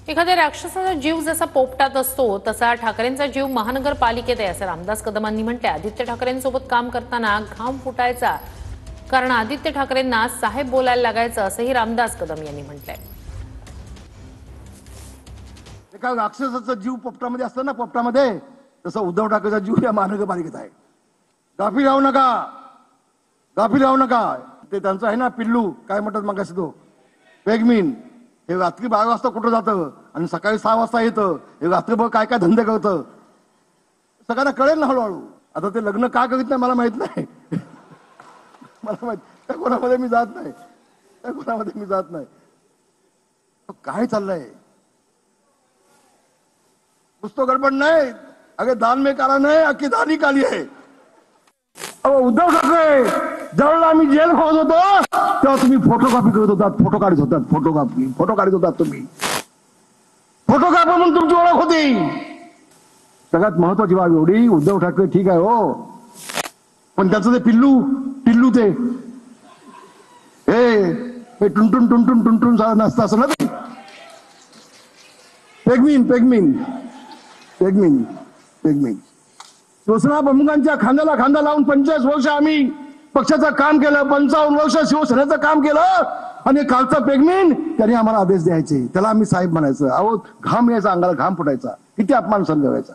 एखाद्या राक्षसाचा जीव जसा पोपटात असतो तसा ठाकरेंचा जीव महानगरपालिकेत आहे असं रामदास कदमांनी म्हटलंय। आदित्य ठाकरेंसोबत काम करताना घाम फुटायचा, कारण आदित्य ठाकरेंना साहेब बोलायला लागायचं असंही रामदास कदम यांनी म्हटलंय। एका राक्षसाचा जीव पोपटामध्ये असतो ना, पोपटामध्ये तसा उद्धव ठाकरेचा जीव या महानगरपालिकेत आहे। गाफील राहू नका, गाफील राहू नका। ते त्यांचं आहे ना पिल्लू, काय म्हणतात मग असं तो पेगमीन, हे रात्री 12 वाजता कुठं जातं आणि सकाळी 6 वाजता येतं। हे रात्रभर काय काय धंदे करतं सगळ्यांना कळेल ना हळूहळू। आता ते लग्न का करीत नाही मला माहित नाही मला माहित त्या कोणामध्ये मी जात नाही, त्या कोणामध्ये मी जात नाही। काय चाललंय? कुछ तो गडबड नाही। अगे दान में काला नाही, अख्खी दानी काली आहे। उद्धव ठाकरे ज्यावेळेला आम्ही जेल होत होतो तेव्हा तुम्ही फोटोकॉपी करत होतात, फोटो काढत होतात, फोटो काढत होतात तुम्ही। फोटोकॉपी म्हणून तुमची ओळख होती। सगळ्यात महत्वाची बाब एवढी, उद्धव ठाकरे ठीक आहे हो, पण त्याचं ते पिल्लू ते हे टुनटुन टुनटुन टुनटुन सारं नसतं असं ना, ते पेगमीन शिवसेना प्रमुखांच्या खांद्याला खांदा लावून 45 वर्ष आम्ही पक्षाचं काम केलं, 55 वर्ष शिवसेनेचं काम केलं, आणि कालचा पेगमीन त्यांनी आम्हाला आदेश द्यायचे, त्याला आम्ही साहेब म्हणायचं। अहो घाम यायचा, अंगाला घाम फुटायचा, किती अपमान सहन करायचा।